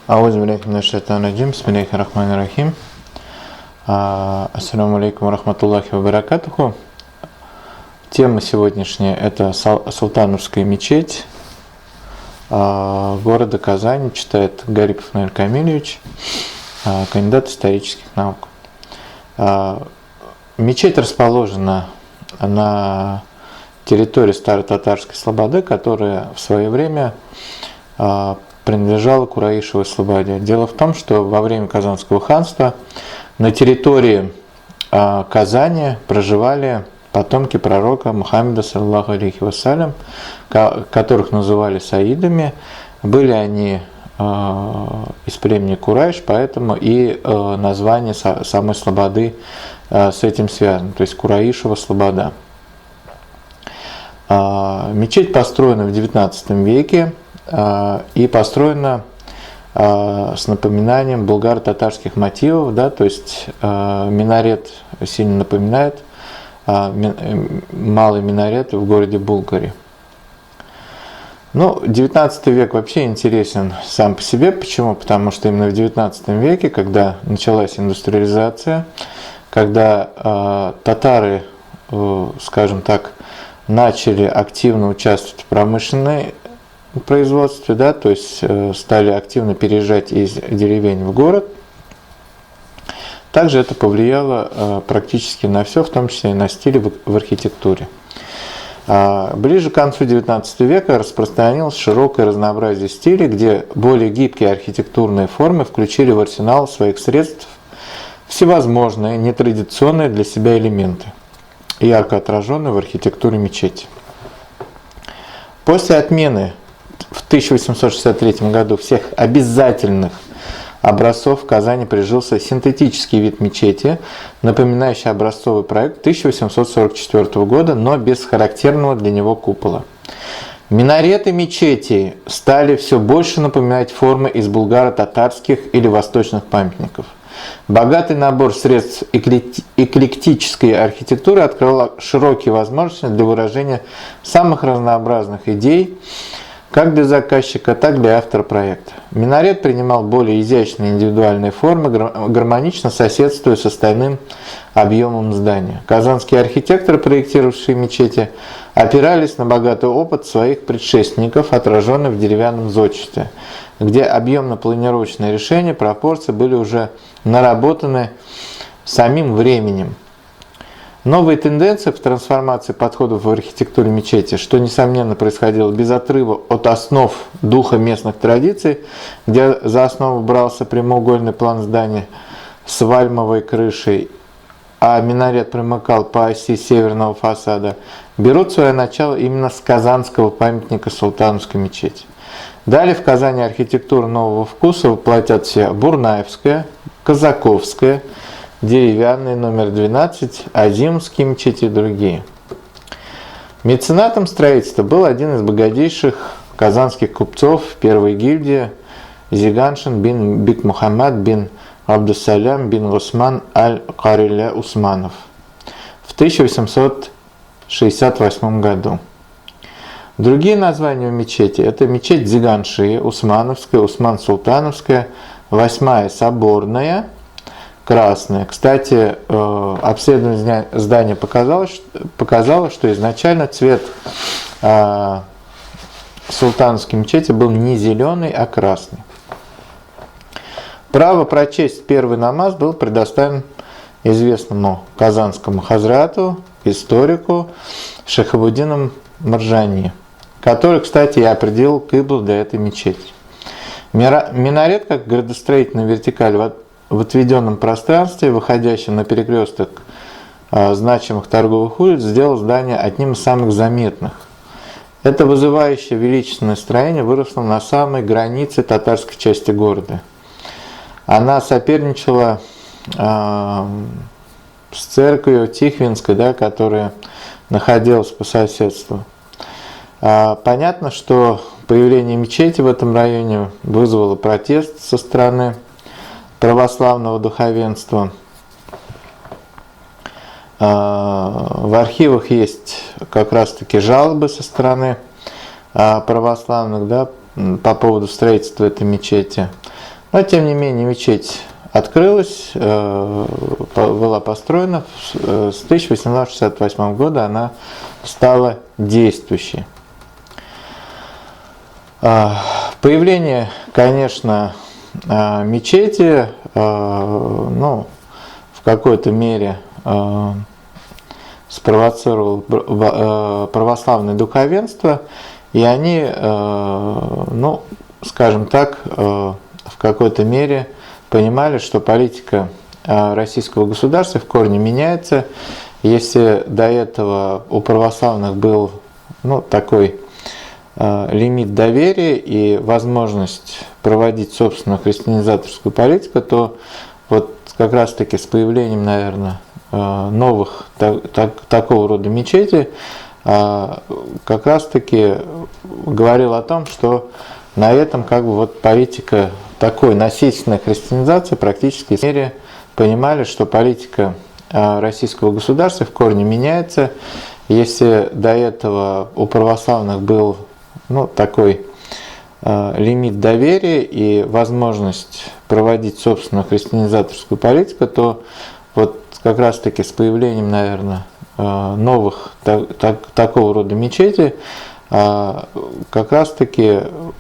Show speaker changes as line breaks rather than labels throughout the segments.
Аузубилляхи минаш-шайтани-раджим. Бисмиллахир-рахманир-рахим. Ассаламу алейкум ва рахматуллахи ва баракатуху. Тема сегодняшняя – это Султановская мечеть города Казани, читает Гарипов Наиль Камильевич, кандидат исторических наук. Мечеть расположена на территории Старо-Татарской слободы, которая в свое время принадлежала Кураишевой слободе. Дело в том, что во время Казанского ханства на территории Казани проживали потомки пророка Мухаммеда, саллаллаху алейхи вассалям, которых называли саидами. Были они из племени Курайш, поэтому и название самой слободы с этим связано, то есть Кураишева слобода. Мечеть построена в XIX веке и построена с напоминанием булгаро-татарских мотивов, да, то есть минарет сильно напоминает малый минарет в городе Булгаре. Ну, 19 век вообще интересен сам по себе. Почему? Потому что именно в 19 веке, когда началась индустриализация, когда татары, скажем так, начали активно участвовать в промышленной производстве, да, то есть стали активно переезжать из деревень в город. Также это повлияло практически на все, в том числе и на стили в архитектуре. Ближе к концу XIX века распространилось широкое разнообразие стилей, где более гибкие архитектурные формы включили в арсенал своих средств всевозможные нетрадиционные для себя элементы, ярко отраженные в архитектуре мечети. После отмены в 1863 году всех обязательных образцов в Казани прижился синтетический вид мечети, напоминающий образцовый проект 1844 года, но без характерного для него купола. Минареты мечети стали все больше напоминать формы из булгаро-татарских или восточных памятников. Богатый набор средств эклектической архитектуры открыл широкие возможности для выражения самых разнообразных идей, как для заказчика, так для автора проекта. Минарет принимал более изящные индивидуальные формы, гармонично соседствуя с остальным объемом здания. Казанские архитекторы, проектировавшие мечети, опирались на богатый опыт своих предшественников, отраженный в деревянном зодчестве, где объемно-планировочные решения, пропорции были уже наработаны самим временем. Новые тенденции в трансформации подходов в архитектуре мечети, что, несомненно, происходило без отрыва от основ духа местных традиций, где за основу брался прямоугольный план здания с вальмовой крышей, а минарет примыкал по оси северного фасада, берут свое начало именно с казанского памятника Султановской мечети. Далее в Казани архитектуру нового вкуса воплотят все Бурнаевская, Казаковская, деревянный номер 12, Азимские мечети и другие. Меценатом строительства был один из богатейших казанских купцов первой гильдии Зиганшин бин Бик Мухаммад бин Абдуссалям бин Усман аль-Кариля Усманов в 1868 году. Другие названия у мечети – это мечеть Зиганши, Усмановская, Усман-Султановская, 8-я Соборная, красная. Кстати, обследование здания показало, что изначально цвет Султановской мечети был не зеленый, а красный. Право прочесть первый намаз был предоставлен известному казанскому хазрату, историку Шахабуддину Маржани, который, кстати, и определил киблу для этой мечети. Минарет, как градостроительная вертикаль в отведенном пространстве, выходящем на перекресток значимых торговых улиц, сделал здание одним из самых заметных. Это вызывающее величественное строение выросло на самой границе татарской части города. Она соперничала с церковью Тихвинской, да, которая находилась по соседству. Понятно, что появление мечети в этом районе вызвало протест со стороны православного духовенства. В архивах есть как раз-таки жалобы со стороны православных, да, по поводу строительства этой мечети. Но, тем не менее, мечеть открылась, была построена, с 1868 года она стала действующей. Появление, конечно, мечети, ну, в какой-то мере спровоцировало православное духовенство, и они, ну, скажем так, в какой-то мере понимали, что политика российского государства в корне меняется. Если до этого у православных был, ну, такой лимит доверия и возможность проводить собственную христианизаторскую политику, то вот как раз-таки с появлением, наверное, новых такого рода мечетей как раз-таки говорил о том, что на этом как бы вот политика такой насильственной христианизации практически в мире понимали, что политика российского государства в корне меняется. Если до этого у православных был, ну, такой лимит доверия и возможность проводить собственную христианизаторскую политику, то вот как раз-таки с появлением, наверное, новых такого рода мечетей как раз-таки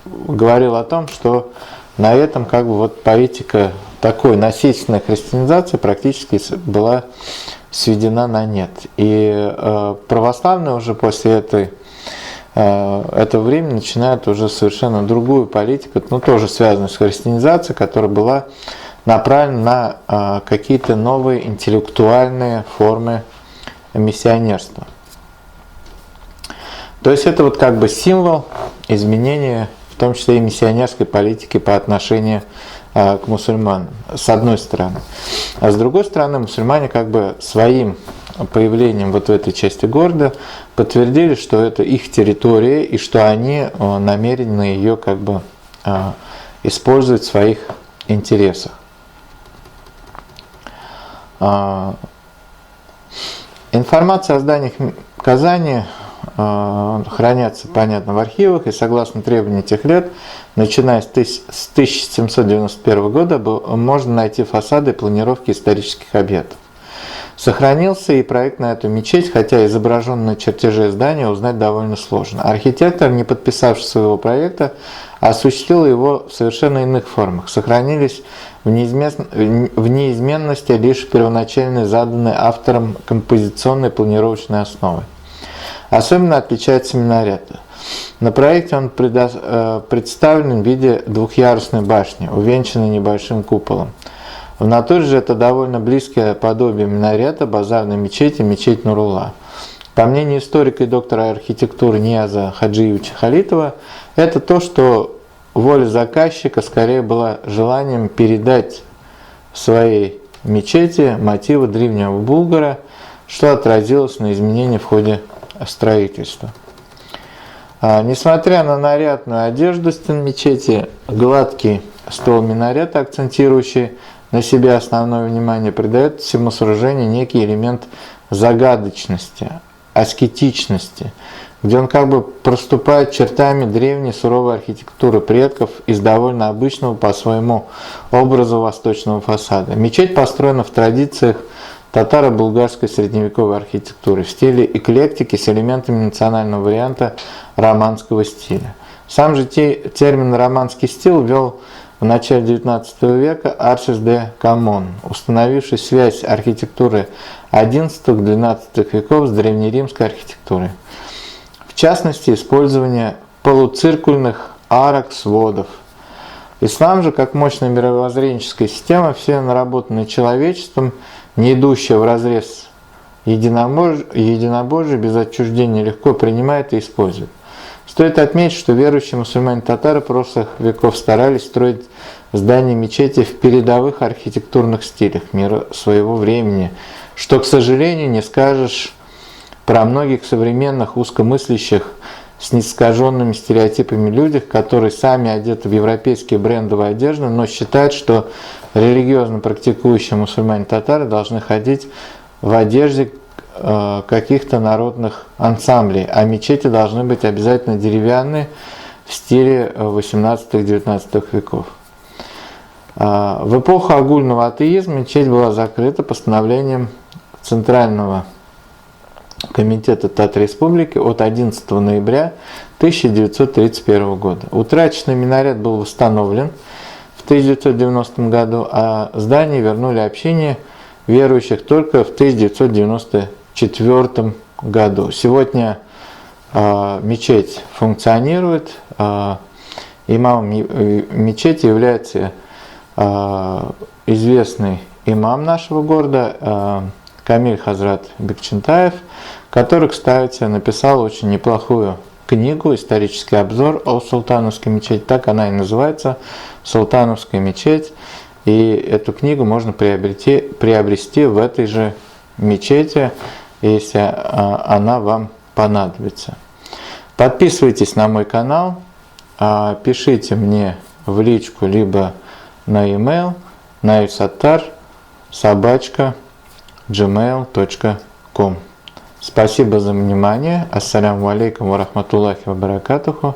говорил о том, что на этом как бы вот политика такой насильственной христианизации практически была сведена на нет. И православные уже после этого времени начинают уже совершенно другую политику, но тоже связанную с христианизацией, которая была направлена на какие-то новые интеллектуальные формы миссионерства. То есть это вот как бы символ изменения, в том числе и миссионерской политики по отношению к мусульманам, с одной стороны. А с другой стороны, мусульмане как бы своим появлением вот в этой части города подтвердили, что это их территория и что они намерены ее как бы использовать в своих интересах. Информация о зданиях Казани хранятся, понятно, в архивах, и согласно требованиям тех лет, начиная с 1791 года, можно найти фасады и планировки исторических объектов. Сохранился и проект на эту мечеть, хотя изображен на чертеже здания узнать довольно сложно. Архитектор, не подписавший своего проекта, осуществил его в совершенно иных формах. Сохранились в неизменности лишь первоначально заданные автором композиционной планировочной основы. Особенно отличается минарет. На проекте он представлен в виде двухъярусной башни, увенчанной небольшим куполом. В натуре же это довольно близкое подобие минарета базарной мечети, мечеть Нурулла. По мнению историка и доктора архитектуры Нияза Хаджиевича Халитова, это то, что воля заказчика скорее была желанием передать в своей мечети мотивы древнего Булгара, что отразилось на изменении в ходе строительства. Несмотря на нарядную одежду стен мечети, гладкий ствол минарета, акцентирующий на себе основное внимание, придает всему сооружению некий элемент загадочности, аскетичности, где он как бы проступает чертами древней суровой архитектуры предков из довольно обычного по своему образу восточного фасада. Мечеть построена в традициях татаро-булгарской средневековой архитектуры в стиле эклектики с элементами национального варианта романского стиля. Сам же термин «романский стиль» ввел в начале XIX века Аршис де Камон, установивший связь архитектуры XI-XII веков с древнеримской архитектурой. В частности, использование полуциркульных арок сводов. Ислам же, как мощная мировоззренческая система, все наработанное человечеством, не идущая вразрез единобожие, без отчуждения легко принимает и использует. Стоит отметить, что верующие мусульмане-татары прошлых веков старались строить здания мечети в передовых архитектурных стилях мира своего времени, что, к сожалению, не скажешь про многих современных узкомыслящих с неискаженными стереотипами людях, которые сами одеты в европейские брендовые одежды, но считают, что религиозно практикующие мусульмане-татары должны ходить в одежде каких-то народных ансамблей, а мечети должны быть обязательно деревянные в стиле 18-19 веков. В эпоху огульного атеизма мечеть была закрыта постановлением Центрального комитета Татар-Республики от 11 ноября 1931 года. Утраченный минарет был восстановлен в 1990 году, а здание вернули общине верующих только в 1994 году. Сегодня мечеть функционирует. Имамом мечети является известный имам нашего города Камиль Хазрат Бекчентаев, который, кстати, написал очень неплохую книгу, исторический обзор о Султановской мечети. Так она и называется, Султановская мечеть. И эту книгу можно приобрести в этой же мечети, если она вам понадобится. Подписывайтесь на мой канал, пишите мне в личку либо на e-mail nailsattar@gmail.com. Спасибо за внимание. Ассаляму алейкум ва рахматуллахи ва баракатуху.